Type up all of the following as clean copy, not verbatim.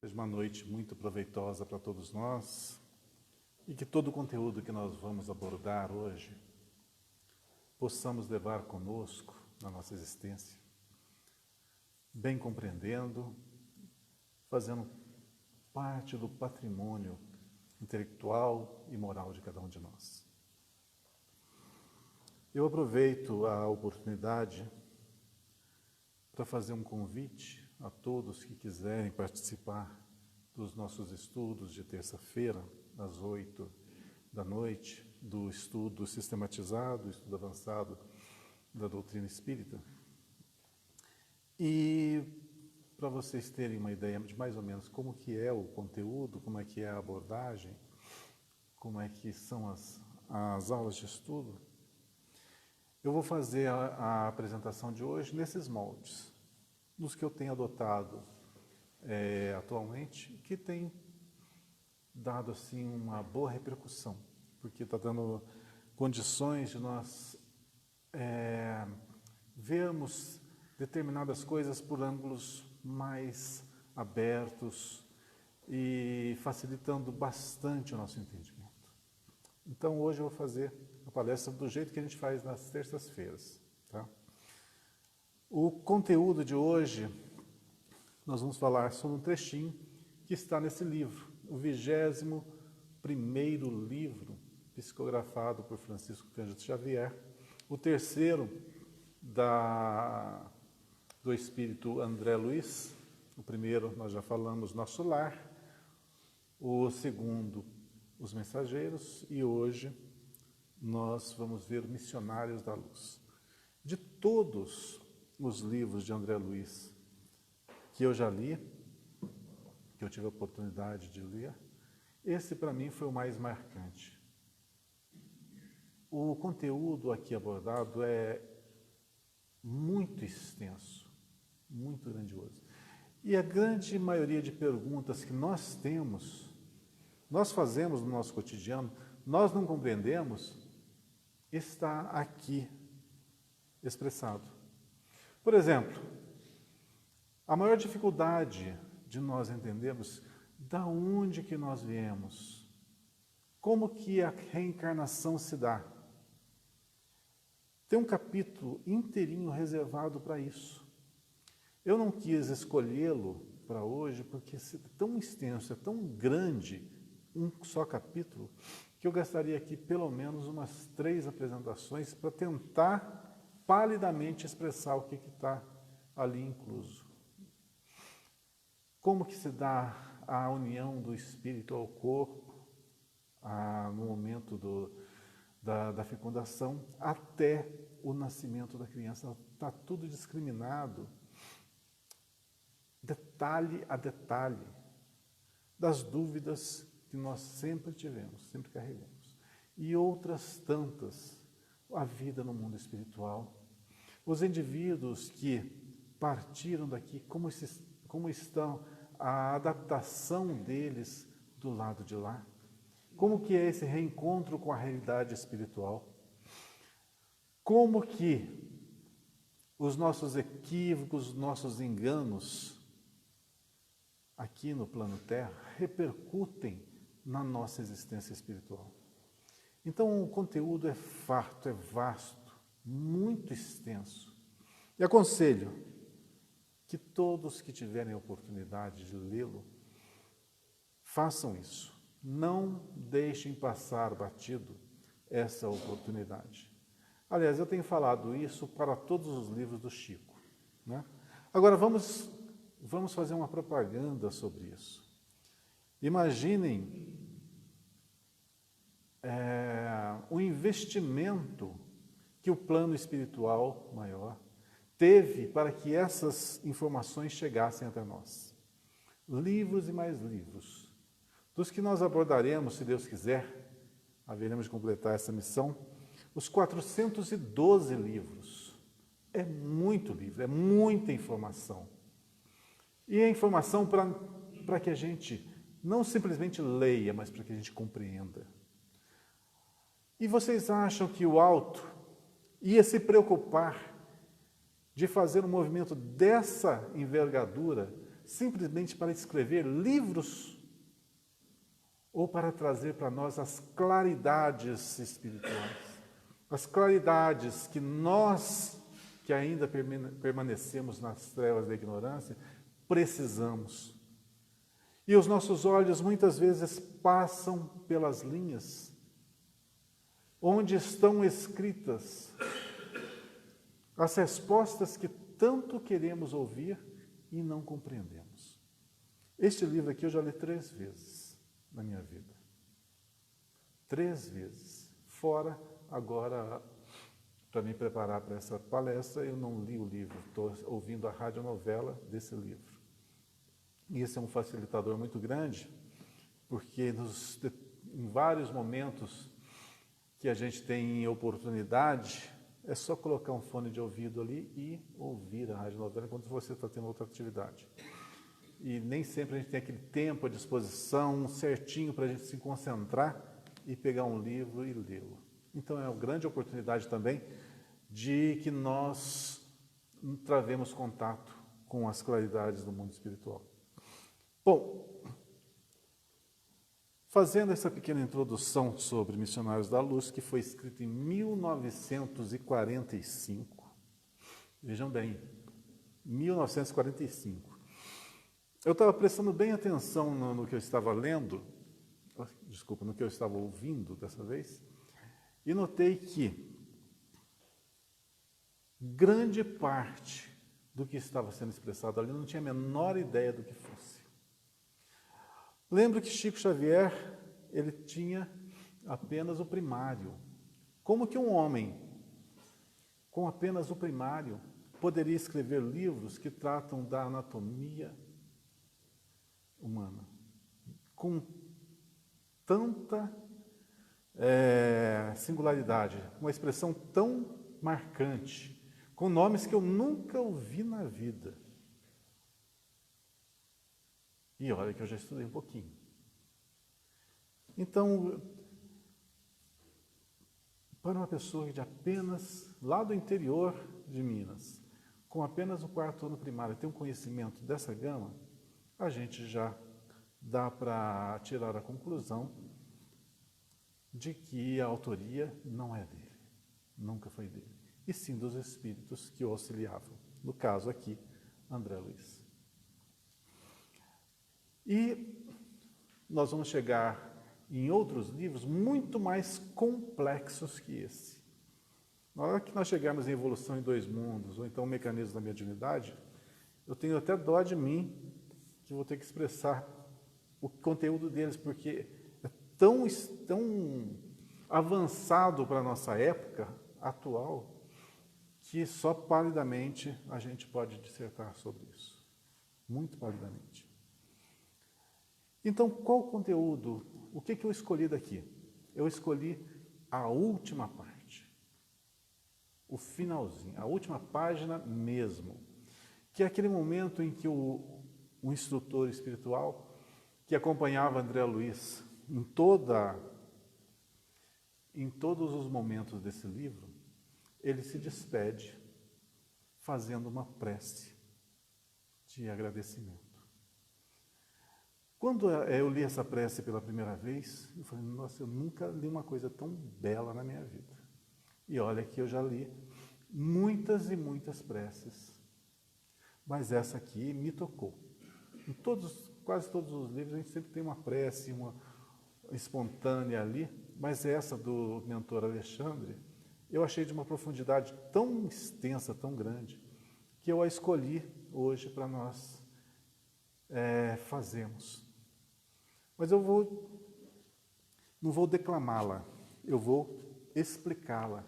Seja uma noite muito proveitosa para todos nós e que todo o conteúdo que nós vamos abordar hoje possamos levar conosco na nossa existência, bem compreendendo, fazendo parte do patrimônio intelectual e moral de cada um de nós. Eu aproveito a oportunidade para fazer um convite a todos que quiserem participar dos nossos estudos de terça-feira, às 20h, do estudo sistematizado, estudo avançado da doutrina espírita. E para vocês terem uma ideia de mais ou menos como que é o conteúdo, como é que é a abordagem, como é que são as aulas de estudo, eu vou fazer a apresentação de hoje nesses moldes, nos que eu tenho adotado atualmente, que tem dado assim uma boa repercussão, porque está dando condições de nós vermos determinadas coisas por ângulos mais abertos e facilitando bastante o nosso entendimento. Então hoje eu vou fazer a palestra do jeito que a gente faz nas terças-feiras, tá? O conteúdo de hoje, nós vamos falar sobre um trechinho que está nesse livro, o 21º livro psicografado por Francisco Cândido Xavier, o terceiro do espírito André Luiz. O primeiro nós já falamos, Nosso Lar, o segundo, Os Mensageiros, e hoje nós vamos ver Missionários da Luz. De todos os livros de André Luiz que eu já li, que eu tive a oportunidade de ler, esse para mim foi o mais marcante. O conteúdo aqui abordado é muito extenso, muito grandioso. E a grande maioria de perguntas que nós temos, nós fazemos no nosso cotidiano, nós não compreendemos, está aqui expressado. Por exemplo, a maior dificuldade de nós entendermos da onde que nós viemos, como que a reencarnação se dá. Tem um capítulo inteirinho reservado para isso. Eu não quis escolhê-lo para hoje porque é tão extenso, é tão grande, um só capítulo, que eu gastaria aqui pelo menos umas 3 apresentações para tentar palidamente expressar o que está ali incluso. Como que se dá a união do espírito ao corpo no momento da fecundação até o nascimento da criança. Está tudo discriminado, detalhe a detalhe, das dúvidas que nós sempre tivemos, sempre carregamos. E outras tantas, a vida no mundo espiritual, os indivíduos que partiram daqui, como estão a adaptação deles do lado de lá, como que é esse reencontro com a realidade espiritual, como que os nossos equívocos, os nossos enganos aqui no plano Terra repercutem na nossa existência espiritual. Então o conteúdo é farto, é vasto, muito extenso. E aconselho que todos que tiverem a oportunidade de lê-lo, façam isso. Não deixem passar batido essa oportunidade. Aliás, eu tenho falado isso para todos os livros do Chico, né? Agora vamos fazer uma propaganda sobre isso. Imaginem o investimento que o plano espiritual maior teve para que essas informações chegassem até nós. Livros e mais livros, dos que nós abordaremos, se Deus quiser, haveremos de completar essa missão, os 412 livros. É muito livro, é muita informação. E é informação para que a gente não simplesmente leia, mas para que a gente compreenda. E vocês acham que o alto ia se preocupar de fazer um movimento dessa envergadura simplesmente para escrever livros ou para trazer para nós as claridades espirituais, as claridades que nós, que ainda permanecemos nas trevas da ignorância, precisamos. E os nossos olhos muitas vezes passam pelas linhas onde estão escritas as respostas que tanto queremos ouvir e não compreendemos. Este livro aqui eu já li 3 vezes na minha vida. 3 vezes. Fora, agora, para me preparar para essa palestra, eu não li o livro, estou ouvindo a radionovela desse livro. E esse é um facilitador muito grande, porque em vários momentos que a gente tem oportunidade, é só colocar um fone de ouvido ali e ouvir a radionovela enquanto você está tendo outra atividade. E nem sempre a gente tem aquele tempo à disposição certinho para a gente se concentrar e pegar um livro e lê-lo. Então é uma grande oportunidade também de que nós travemos contato com as claridades do mundo espiritual. Bom, fazendo essa pequena introdução sobre Missionários da Luz, que foi escrito em 1945, vejam bem, 1945. Eu estava prestando bem atenção no que eu estava lendo, no que eu estava ouvindo dessa vez, e notei que grande parte do que estava sendo expressado ali não tinha a menor ideia do que fosse. Lembro que Chico Xavier, ele tinha apenas o primário. Como que um homem, com apenas o primário, poderia escrever livros que tratam da anatomia humana, com tanta singularidade, uma expressão tão marcante, com nomes que eu nunca ouvi na vida. E olha que eu já estudei um pouquinho. Então, para uma pessoa de apenas, lá do interior de Minas, com apenas o 4º ano primário, ter um conhecimento dessa gama, a gente já dá para tirar a conclusão de que a autoria não é dele, nunca foi dele, e sim dos espíritos que o auxiliavam. No caso aqui, André Luiz. E nós vamos chegar em outros livros muito mais complexos que esse. Na hora que nós chegarmos em Evolução em Dois Mundos, ou então Mecanismos da Mediunidade, eu tenho até dó de mim, que vou ter que expressar o conteúdo deles, porque é tão avançado para a nossa época atual, que só palidamente a gente pode dissertar sobre isso. Muito palidamente. Então, qual o conteúdo? O que eu escolhi daqui? Eu escolhi a última parte, o finalzinho, a última página mesmo, que é aquele momento em que o instrutor espiritual que acompanhava André Luiz em todos os momentos desse livro, ele se despede fazendo uma prece de agradecimento. Quando eu li essa prece pela primeira vez, eu falei, nossa, eu nunca li uma coisa tão bela na minha vida. E olha que eu já li muitas e muitas preces, mas essa aqui me tocou. Em quase todos os livros a gente sempre tem uma prece, uma espontânea ali, mas essa do mentor Alexandre, eu achei de uma profundidade tão extensa, tão grande, que eu a escolhi hoje para nós fazermos. Mas eu não vou declamá-la, eu vou explicá-la.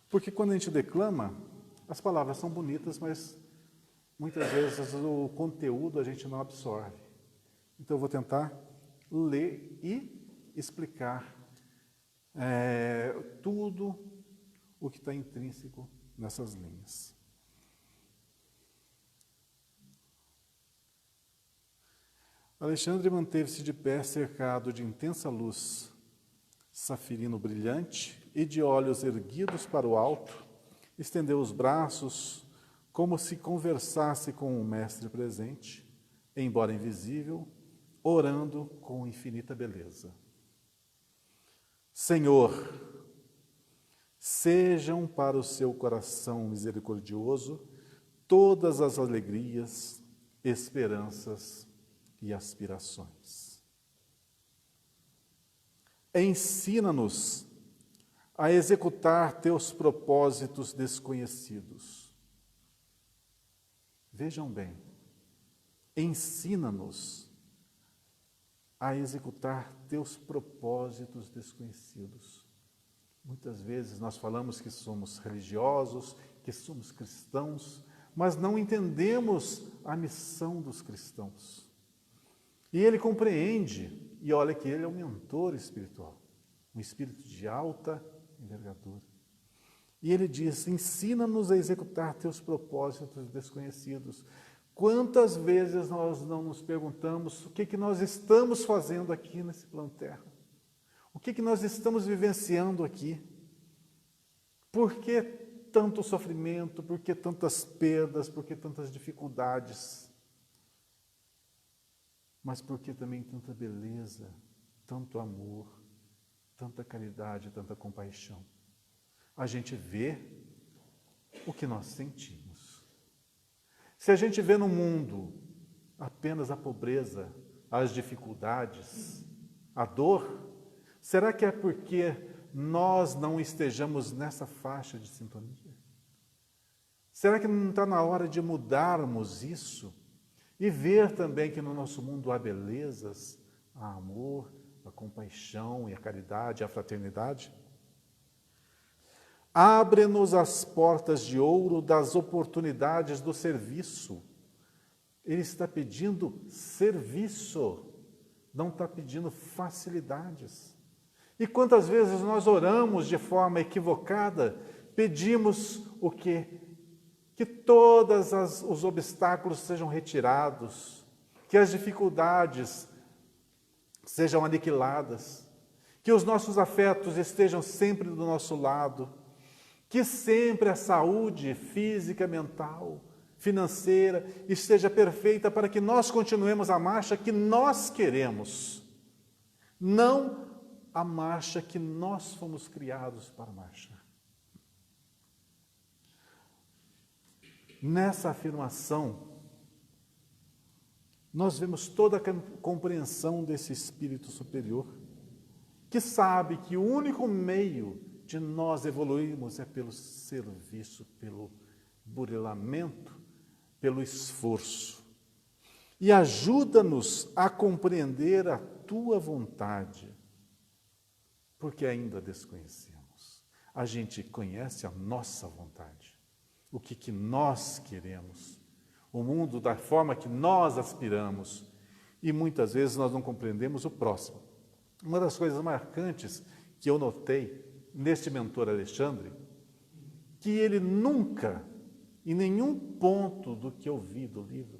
Porque quando a gente declama, as palavras são bonitas, mas muitas vezes o conteúdo a gente não absorve. Então eu vou tentar ler e explicar tudo o que está intrínseco nessas linhas. Alexandre manteve-se de pé, cercado de intensa luz, safirino brilhante, e de olhos erguidos para o alto, estendeu os braços como se conversasse com o mestre presente, embora invisível, orando com infinita beleza. Senhor, sejam para o seu coração misericordioso todas as alegrias, esperanças e aspirações. Ensina-nos a executar teus propósitos desconhecidos. Vejam bem, ensina-nos a executar teus propósitos desconhecidos. Muitas vezes nós falamos que somos religiosos, que somos cristãos, mas não entendemos a missão dos cristãos. E ele compreende, e olha que ele é um mentor espiritual, um espírito de alta envergadura. E ele diz, ensina-nos a executar teus propósitos desconhecidos. Quantas vezes nós não nos perguntamos o que nós estamos fazendo aqui nesse plano Terra? O que nós estamos vivenciando aqui? Por que tanto sofrimento? Por que tantas perdas? Por que tantas dificuldades? Mas por que também tanta beleza, tanto amor, tanta caridade, tanta compaixão? A gente vê o que nós sentimos. Se a gente vê no mundo apenas a pobreza, as dificuldades, a dor, será que é porque nós não estejamos nessa faixa de sintonia? Será que não está na hora de mudarmos isso e ver também que no nosso mundo há belezas, há amor, a compaixão e a caridade, a fraternidade? Abre-nos as portas de ouro das oportunidades do serviço. Ele está pedindo serviço, não está pedindo facilidades. E quantas vezes nós oramos de forma equivocada, pedimos o quê? Que todos os obstáculos sejam retirados, que as dificuldades sejam aniquiladas, que os nossos afetos estejam sempre do nosso lado, que sempre a saúde física, mental, financeira esteja perfeita para que nós continuemos a marcha que nós queremos, não a marcha que nós fomos criados para marchar. Nessa afirmação, nós vemos toda a compreensão desse espírito superior, que sabe que o único meio de nós evoluirmos é pelo serviço, pelo burilamento, pelo esforço. E ajuda-nos a compreender a tua vontade, porque ainda desconhecemos. A gente conhece a nossa vontade, o que nós queremos, o mundo da forma que nós aspiramos, e muitas vezes nós não compreendemos o próximo. Uma das coisas marcantes que eu notei neste mentor Alexandre, que ele nunca, em nenhum ponto do que eu vi do livro,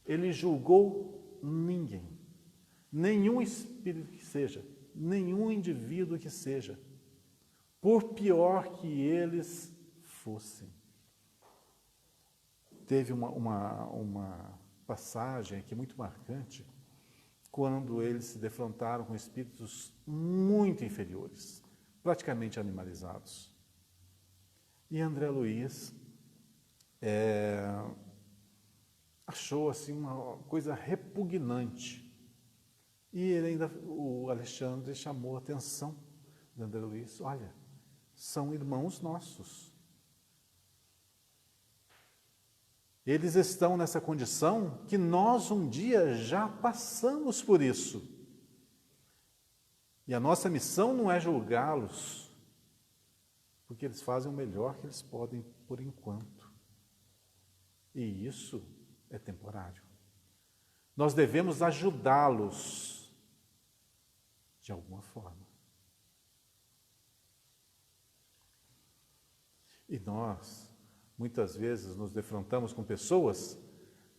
ele julgou ninguém, nenhum espírito que seja, nenhum indivíduo que seja, por pior que eles fossem. Teve uma passagem aqui muito marcante, quando eles se defrontaram com espíritos muito inferiores, praticamente animalizados. E André Luiz achou assim uma coisa repugnante. E o Alexandre chamou a atenção de André Luiz. Olha, são irmãos nossos. Eles estão nessa condição que nós um dia já passamos por isso. E a nossa missão não é julgá-los, porque eles fazem o melhor que eles podem por enquanto. E isso é temporário. Nós devemos ajudá-los de alguma forma. E nós, muitas vezes, nos defrontamos com pessoas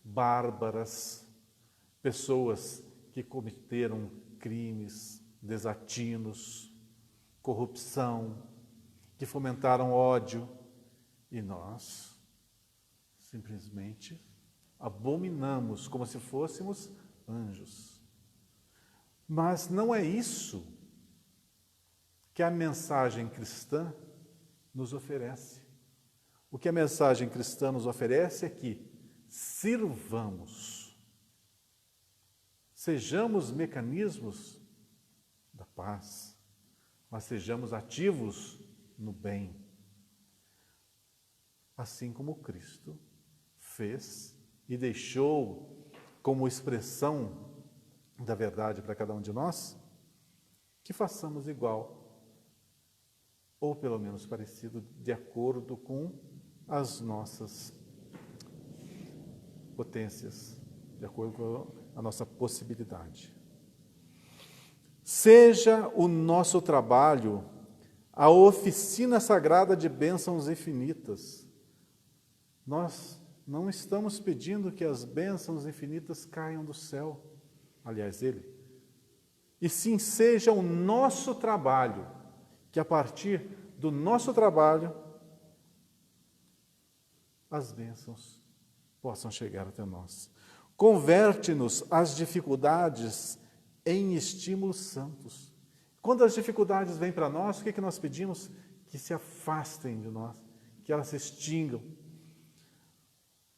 bárbaras, pessoas que cometeram crimes, desatinos, corrupção, que fomentaram ódio, e nós simplesmente abominamos, como se fôssemos anjos. Mas não é isso que a mensagem cristã nos oferece. O que a mensagem cristã nos oferece é que sirvamos, sejamos mecanismos da paz, mas sejamos ativos no bem, assim como Cristo fez e deixou como expressão da verdade para cada um de nós, que façamos igual, ou pelo menos parecido, de acordo com as nossas potências, de acordo com a nossa possibilidade. Seja o nosso trabalho a oficina sagrada de bênçãos infinitas. Nós não estamos pedindo que as bênçãos infinitas caiam do céu, aliás, e sim seja o nosso trabalho, que a partir do nosso trabalho, as bênçãos possam chegar até nós. Converte-nos as dificuldades em estímulos santos. Quando as dificuldades vêm para nós, o que nós pedimos? Que se afastem de nós, que elas se extingam.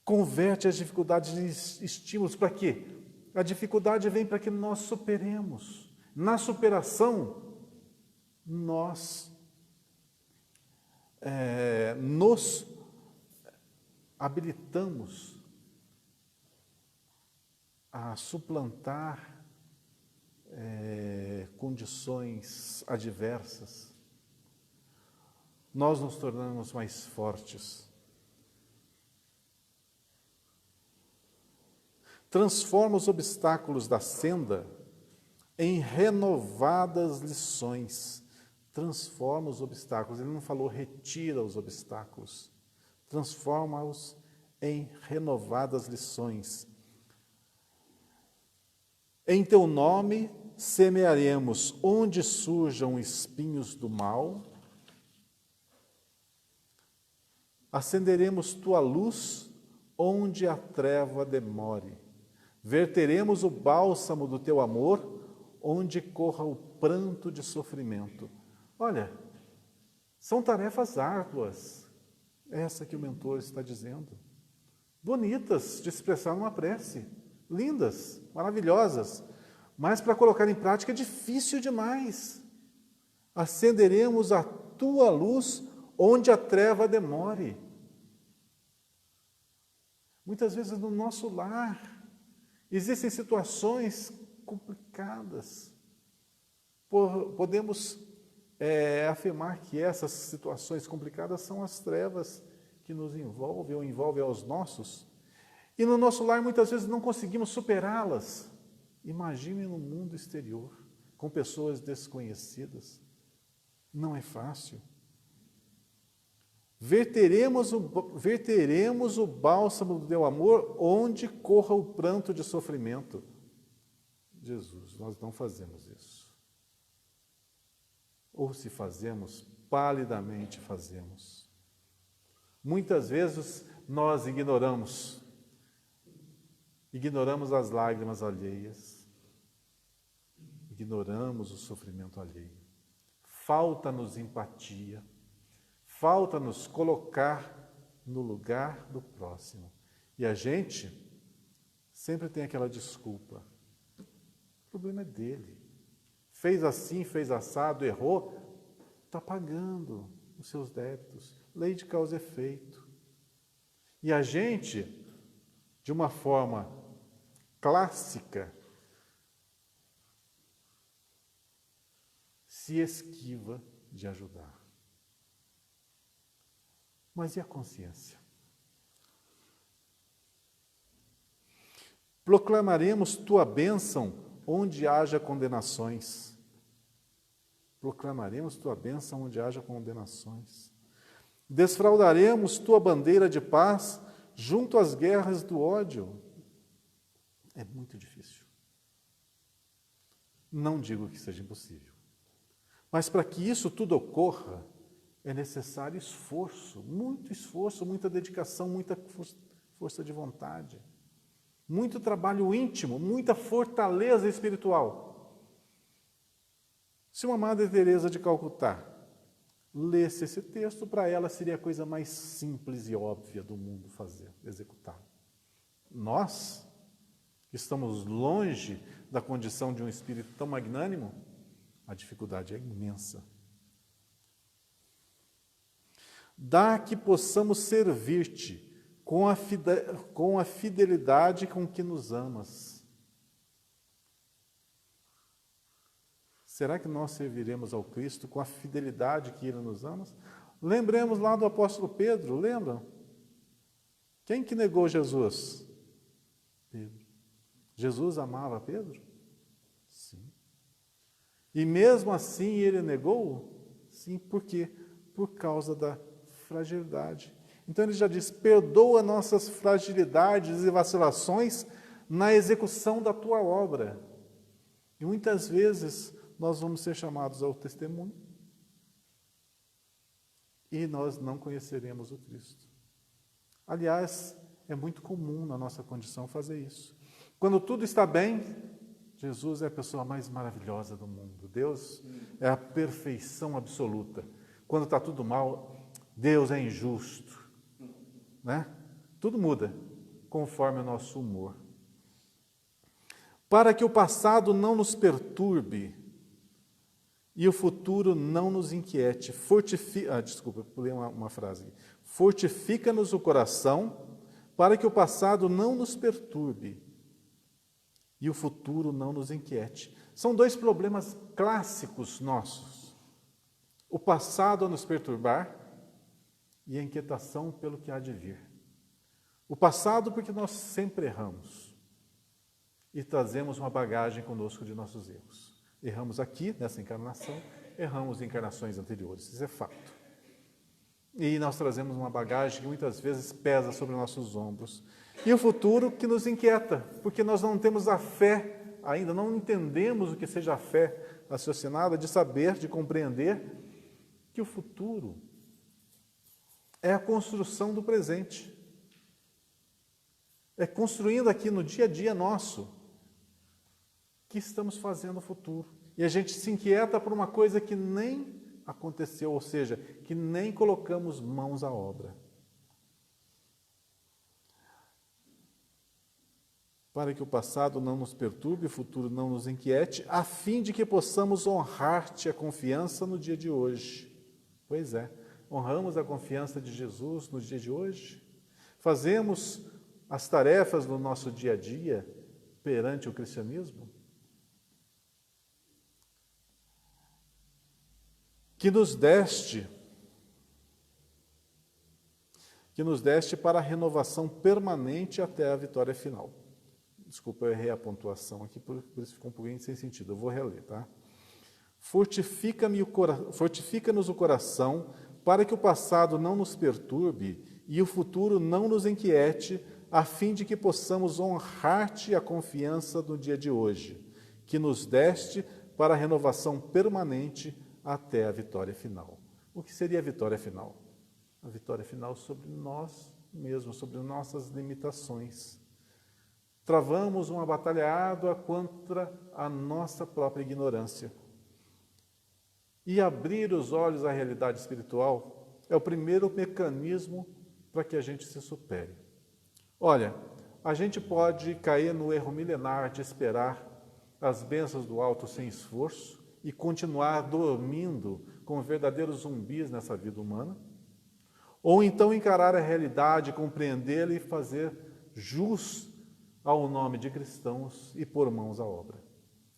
Converte as dificuldades em estímulos. Para quê? A dificuldade vem para que nós superemos. Na superação, nós nos habilitamos a suplantar condições adversas. Nós nos tornamos mais fortes. Transforma os obstáculos da senda em renovadas lições. Transforma os obstáculos. Ele não falou retira os obstáculos. Transforma-os em renovadas lições. Em teu nome semearemos onde surjam espinhos do mal. Acenderemos tua luz onde a treva demore. Verteremos o bálsamo do teu amor onde corra o pranto de sofrimento. Olha, são tarefas árduas, essa que o mentor está dizendo. Bonitas de expressar numa prece, lindas, maravilhosas, mas para colocar em prática é difícil demais. Acenderemos a tua luz onde a treva demore. Muitas vezes no nosso lar existem situações complicadas. Podemos afirmar que essas situações complicadas são as trevas que nos envolvem ou envolvem aos nossos. E no nosso lar muitas vezes não conseguimos superá-las. Imagine no mundo exterior, com pessoas desconhecidas. Não é fácil. Verteremos o bálsamo do teu amor onde corra o pranto de sofrimento. Jesus, nós não fazemos isso. Ou se fazemos, palidamente fazemos. Muitas vezes nós ignoramos as lágrimas alheias, ignoramos o sofrimento alheio. Falta-nos empatia, falta-nos colocar no lugar do próximo. E a gente sempre tem aquela desculpa. O problema é dele. Fez assim, fez assado, errou, está pagando os seus débitos. Lei de causa e efeito. E a gente, de uma forma clássica, se esquiva de ajudar. Mas e a consciência? Proclamaremos tua bênção onde haja condenações. Proclamaremos tua bênção onde haja condenações. Desfraldaremos tua bandeira de paz junto às guerras do ódio. É muito difícil. Não digo que seja impossível. Mas para que isso tudo ocorra, é necessário esforço, muita dedicação, muita força de vontade. muito trabalho íntimo, muita fortaleza espiritual. Se uma Madre Teresa de Calcutá lesse esse texto, para ela seria a coisa mais simples e óbvia do mundo fazer, executar. Nós, que estamos longe da condição de um espírito tão magnânimo, a dificuldade é imensa. Dá que possamos servir-te com a fidelidade com que nos amas. Será que nós serviremos ao Cristo com a fidelidade que Ele nos ama? Lembremos lá do apóstolo Pedro, lembram? Quem que negou Jesus? Pedro. Jesus amava Pedro? Sim. E mesmo assim ele negou? Sim, por quê? Por causa da fragilidade. Então ele já diz, perdoa nossas fragilidades e vacilações na execução da tua obra. E muitas vezes nós vamos ser chamados ao testemunho e nós não conheceremos o Cristo. Aliás, é muito comum na nossa condição fazer isso. Quando tudo está bem, Jesus é a pessoa mais maravilhosa do mundo. Deus é a perfeição absoluta. Quando está tudo mal, Deus é injusto. Né? Tudo muda conforme o nosso humor. Para que o passado não nos perturbe e o futuro não nos inquiete. Pulei uma frase. Fortifica-nos o coração para que o passado não nos perturbe e o futuro não nos inquiete. São dois problemas clássicos nossos. O passado a nos perturbar e a inquietação pelo que há de vir. O passado porque nós sempre erramos e trazemos uma bagagem conosco de nossos erros. Erramos aqui, nessa encarnação, erramos em encarnações anteriores, isso é fato. E nós trazemos uma bagagem que muitas vezes pesa sobre nossos ombros. E o futuro que nos inquieta, porque nós não temos a fé, ainda não entendemos o que seja a fé raciocinada, de saber, de compreender que o futuro é a construção do presente. É construindo aqui no dia a dia nosso que estamos fazendo o futuro. E a gente se inquieta por uma coisa que nem aconteceu, ou seja, que nem colocamos mãos à obra. Para que o passado não nos perturbe, o futuro não nos inquiete, a fim de que possamos honrar-te a confiança no dia de hoje. Pois é, honramos a confiança de Jesus no dia de hoje? Fazemos as tarefas do nosso dia a dia perante o cristianismo? Que nos deste para a renovação permanente até a vitória final. Desculpa, eu errei a pontuação aqui, por isso ficou um pouquinho sem sentido. Eu vou reler, tá? Fortifica-nos o coração para que o passado não nos perturbe e o futuro não nos inquiete, a fim de que possamos honrar-te a confiança do dia de hoje, que nos deste para a renovação permanente até a vitória final. O que seria a vitória final? A vitória final sobre nós mesmos, sobre nossas limitações. Travamos uma batalha árdua contra a nossa própria ignorância. E abrir os olhos à realidade espiritual é o primeiro mecanismo para que a gente se supere. Olha, a gente pode cair no erro milenar de esperar as bênçãos do alto sem esforço e continuar dormindo como verdadeiros zumbis nessa vida humana, ou então encarar a realidade, compreendê-la e fazer jus ao nome de cristãos e pôr mãos à obra.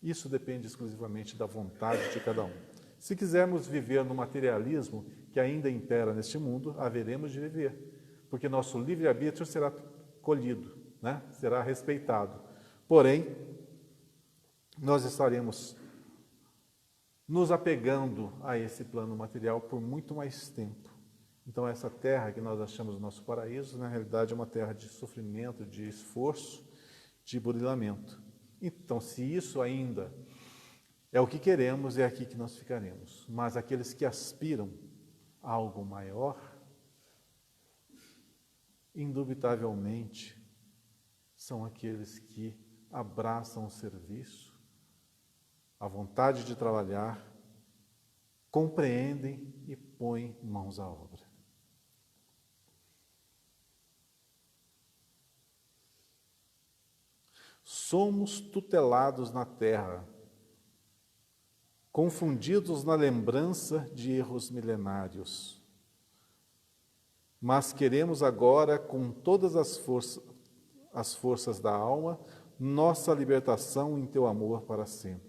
Isso depende exclusivamente da vontade de cada um. Se quisermos viver no materialismo que ainda impera neste mundo, haveremos de viver, porque nosso livre-arbítrio será colhido, né? Será respeitado. Porém, nós estaremos nos apegando a esse plano material por muito mais tempo. Então, essa terra que nós achamos o nosso paraíso, na realidade, é uma terra de sofrimento, de esforço, de burilamento. Então, se isso ainda é o que queremos, é aqui que nós ficaremos. Mas aqueles que aspiram a algo maior, indubitavelmente, são aqueles que abraçam o serviço, a vontade de trabalhar, compreendem e põem mãos à obra. Somos tutelados na terra, confundidos na lembrança de erros milenários. Mas queremos agora, com todas as forças da alma, nossa libertação em teu amor para sempre.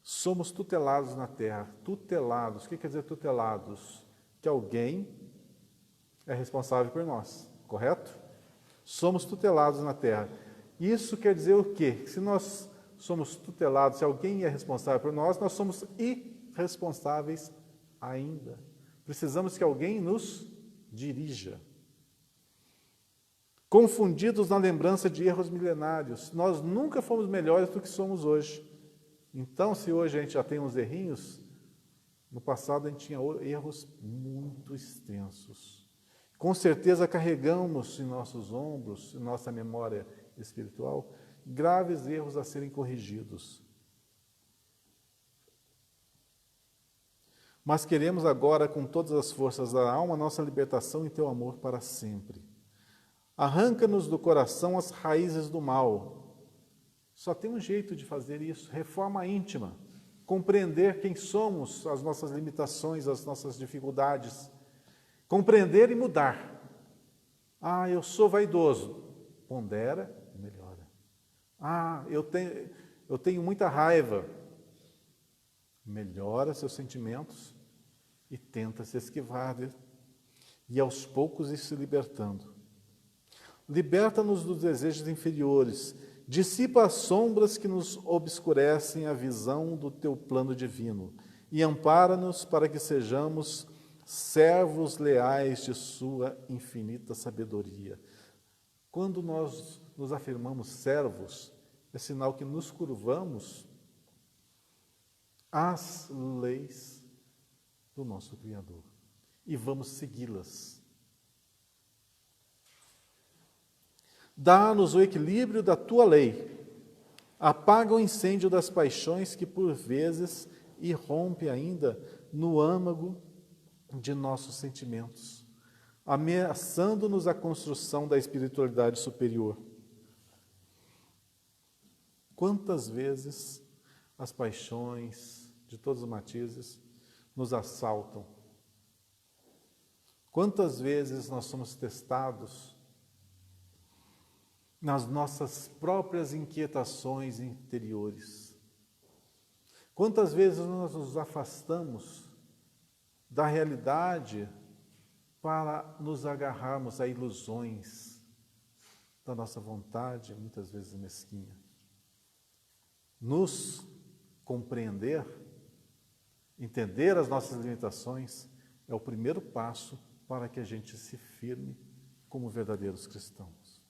Somos tutelados na terra. Tutelados, o que quer dizer tutelados? Que alguém é responsável por nós, correto? Somos tutelados na terra. Isso quer dizer o quê? Se nós somos tutelados, se alguém é responsável por nós, nós somos irresponsáveis ainda. Precisamos que alguém nos dirija. Confundidos na lembrança de erros milenários. Nós nunca fomos melhores do que somos hoje. Então, se hoje a gente já tem uns errinhos, no passado a gente tinha erros muito extensos. Com certeza carregamos em nossos ombros, em nossa memória espiritual, graves erros a serem corrigidos. Mas queremos agora, com todas as forças da alma, nossa libertação em teu amor para sempre. Arranca-nos do coração as raízes do mal. Só tem um jeito de fazer isso, reforma íntima. Compreender quem somos, as nossas limitações, as nossas dificuldades. Compreender e mudar. Ah, eu sou vaidoso. Pondera e melhora. Ah, eu tenho muita raiva. Melhora seus sentimentos e tenta se esquivar dele. E aos poucos ir se libertando. Liberta-nos dos desejos inferiores, dissipa as sombras que nos obscurecem a visão do teu plano divino e ampara-nos para que sejamos servos leais de sua infinita sabedoria. Quando nós nos afirmamos servos, é sinal que nos curvamos às leis do nosso Criador e vamos segui-las. Dá-nos o equilíbrio da tua lei. Apaga o incêndio das paixões que, por vezes, irrompe ainda no âmago de nossos sentimentos, ameaçando-nos a construção da espiritualidade superior. Quantas vezes as paixões de todos os matizes nos assaltam? Quantas vezes nós somos testados nas nossas próprias inquietações interiores? Quantas vezes nós nos afastamos da realidade para nos agarrarmos a ilusões da nossa vontade, muitas vezes mesquinha? Nos compreender, entender as nossas limitações, é o primeiro passo para que a gente se firme como verdadeiros cristãos.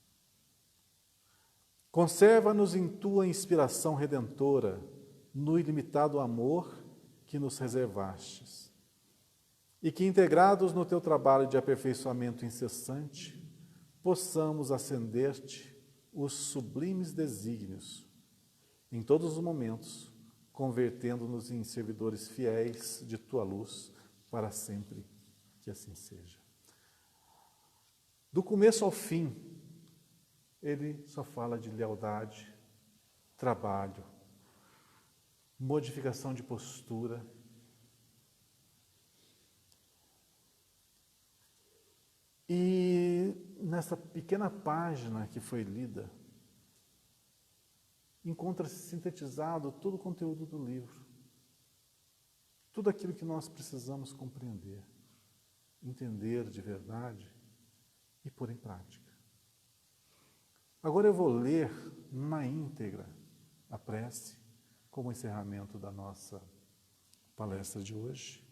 Conserva-nos em tua inspiração redentora, no ilimitado amor que nos reservastes, e que, integrados no teu trabalho de aperfeiçoamento incessante, possamos acender-te os sublimes desígnios, em todos os momentos, convertendo-nos em servidores fiéis de tua luz, para sempre que assim seja. Do começo ao fim, ele só fala de lealdade, trabalho, modificação de postura. E nessa pequena página que foi lida, encontra-se sintetizado todo o conteúdo do livro. Tudo aquilo que nós precisamos compreender, entender de verdade e pôr em prática. Agora eu vou ler na íntegra a prece como encerramento da nossa palestra de hoje,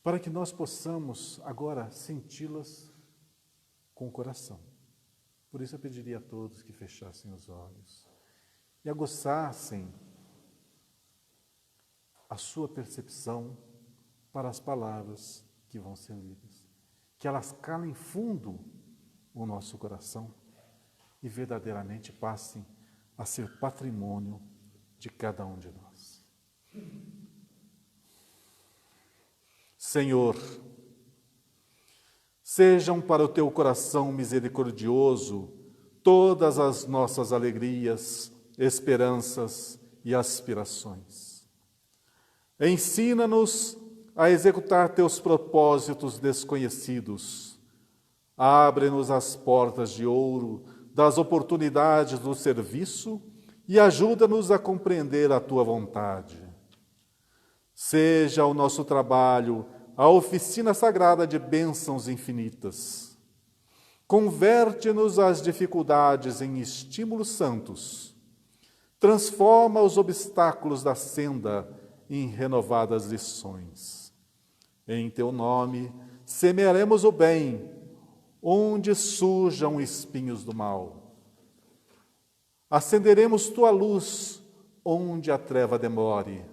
para que nós possamos agora senti-las com o coração. Por isso eu pediria a todos que fechassem os olhos e aguçassem a sua percepção para as palavras que vão ser lidas, que elas calem fundo o nosso coração e verdadeiramente passem a ser patrimônio de cada um de nós. Senhor, sejam para o teu coração misericordioso todas as nossas alegrias, esperanças e aspirações. Ensina-nos a executar teus propósitos desconhecidos. Abre-nos as portas de ouro das oportunidades do serviço e ajuda-nos a compreender a tua vontade. Seja o nosso trabalho a oficina sagrada de bênçãos infinitas. Converte-nos as dificuldades em estímulos santos. Transforma os obstáculos da senda em renovadas lições. Em teu nome, semearemos o bem, onde surjam espinhos do mal. Acenderemos tua luz, onde a treva demore.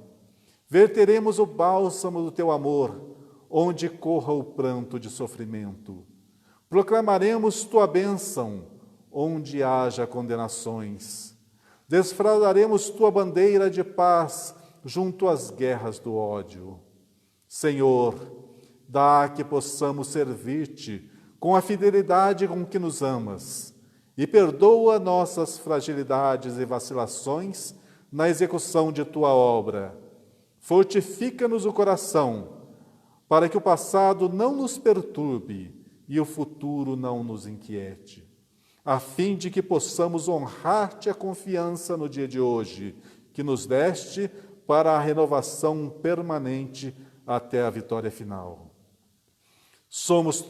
Verteremos o bálsamo do teu amor, onde corra o pranto de sofrimento. Proclamaremos tua bênção, onde haja condenações. Desfraldaremos tua bandeira de paz junto às guerras do ódio. Senhor, dá que possamos servir-te com a fidelidade com que nos amas e perdoa nossas fragilidades e vacilações na execução de tua obra. Fortifica-nos o coração, para que o passado não nos perturbe e o futuro não nos inquiete, a fim de que possamos honrar-te a confiança no dia de hoje, que nos deste para a renovação permanente até a vitória final. Somos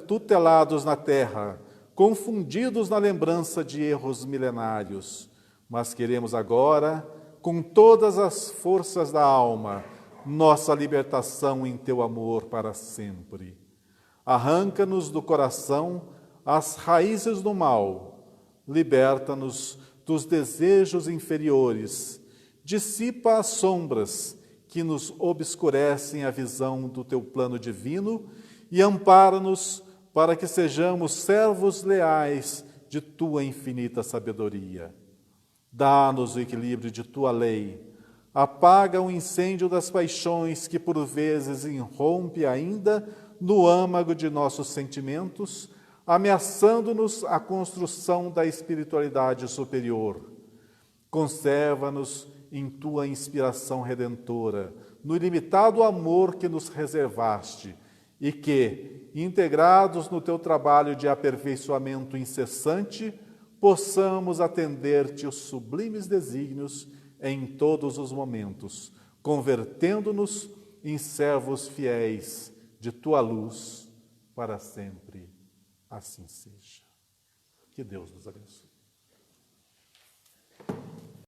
tutelados na terra, confundidos na lembrança de erros milenários, mas queremos agora, com todas as forças da alma, nossa libertação em teu amor para sempre. Arranca-nos do coração as raízes do mal, liberta-nos dos desejos inferiores, dissipa as sombras que nos obscurecem a visão do teu plano divino e ampara-nos para que sejamos servos leais de tua infinita sabedoria. Dá-nos o equilíbrio de tua lei, apaga o incêndio das paixões que por vezes irrompe ainda no âmago de nossos sentimentos, ameaçando-nos a construção da espiritualidade superior. Conserva-nos em tua inspiração redentora, no ilimitado amor que nos reservaste, e que, integrados no teu trabalho de aperfeiçoamento incessante, possamos atender-te os sublimes desígnios em todos os momentos, convertendo-nos em servos fiéis de tua luz para sempre. Assim seja. Que Deus nos abençoe.